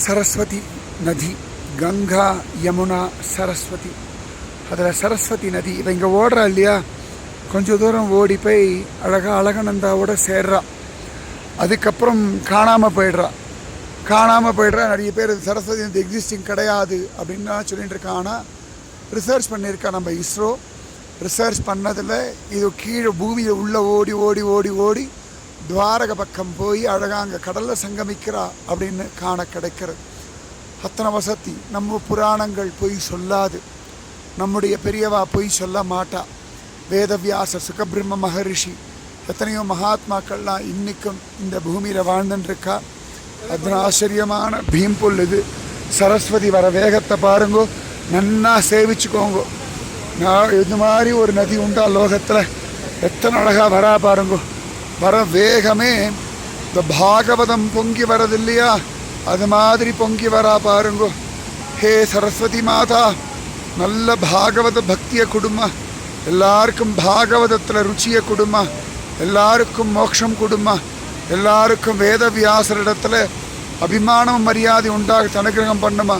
சரஸ்வதி நதி, கங்கா யமுனா சரஸ்வதி. அதில் சரஸ்வதி நதி இவன் இங்கே ஓடுறா இல்லையா, கொஞ்சம் தூரம் ஓடி போய் அழகநந்தாவோட சேர்றா. அதுக்கப்புறம் காணாமல் போயிடுறா. நிறைய பேர் சரஸ்வதி நதி எக்ஸிஸ்டிங் கிடையாது அப்படின்னு சொல்லிட்டு இருக்கான். ஆனால் ரிசர்ச் பண்ணியிருக்கா நம்ம இஸ்ரோ. ரிசர்ச் பண்ணதில் இது கீழே பூமியில் உள்ளே ஓடி ஓடி ஓடி ஓடி துவாரக பக்கம் போய் அழகாக அங்கே கடலில் சங்கமிக்கிறா அப்படின்னு காண கிடைக்கிறது. அத்தனை வசதி. நம்ம புராணங்கள் பொய் சொல்லாது, நம்முடைய பெரியவா பொய் சொல்ல மாட்டா. வேதவியாசர், சுகபிரம்ம மகரிஷி, எத்தனையோ மகாத்மாக்கள்லாம் இன்றைக்கும் இந்த பூமியில் வாழ்ந்துட்டுருக்கா. அதனால் ஆச்சரியமான பீம்புல் இது. சரஸ்வதி வர வேகத்தை பாருங்கோ, நன்னா சேவிச்சுக்கோங்கோ. நான் இது மாதிரி ஒரு நதி உண்டா லோகத்தில்? எத்தனை அழகாக வரா பாருங்கோ. வர வேகமே இந்த பாகவதம் பொங்கி வரது இல்லையா, அது மாதிரி பொங்கி வரா பாருங்கோ. ஹே சரஸ்வதி மாதா, நல்ல பாகவத பக்தியை கொடுமா, எல்லாருக்கும் பாகவதத்தில் ருச்சியை கொடுமா, எல்லாருக்கும் மோட்சம் கொடுமா, எல்லாருக்கும் வேதவியாசரிடத்தில் அபிமானம் மரியாதை உண்டாக அனுகிரகம் பண்ணுமா.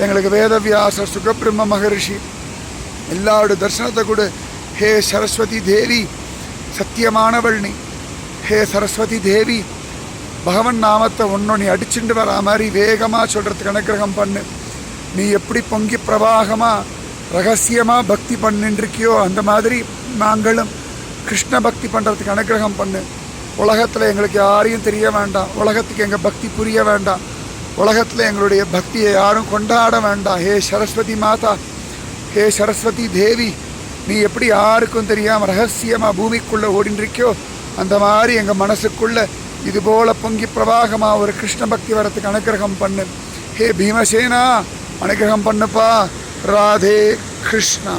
எங்களுக்கு வேதவியாசர், சுகபிரம்ம மகரிஷி எல்லாரோட தரிசனத்தை கொடு. ஹே சரஸ்வதி தேவி, சத்தியமானவள் நீ. ஹே சரஸ்வதி தேவி, பகவன் நாமத்தை ஒன்று நீ அடிச்சுட்டு வரா மாதிரி வேகமாக சொல்கிறதுக்கு அனுகிரகம் பண்ணு. நீ எப்படி பொங்கி பிரவாகமாக ரகசியமாக பக்தி பண்ணிட்டுருக்கியோ அந்த மாதிரி நாங்களும் கிருஷ்ண பக்தி பண்ணுறதுக்கு அனுகிரகம் பண்ணு. உலகத்தில் எங்களுக்கு யாரையும் தெரிய வேண்டாம், உலகத்துக்கு எங்கள் பக்தி புரிய வேண்டாம், உலகத்தில் எங்களுடைய பக்தியை யாரும் கொண்டாட வேண்டாம். ஹே சரஸ்வதி மாதா, ஹே சரஸ்வதி தேவி, நீ எப்படி யாருக்கும் தெரியாமல் ரகசியமாக பூமிக்குள்ளே ஓடின்றிருக்கியோ அந்த மாதிரி எங்கள் மனசுக்குள்ளே இதுபோல் பொங்கி பிரவாகமாக ஒரு கிருஷ்ண பக்தி வரத்துக்கு அனுகிரகம் பண்ணு. ஹே பீமசேனா, அனுகிரகம் பண்ணுப்பா. ராதே கிருஷ்ணா.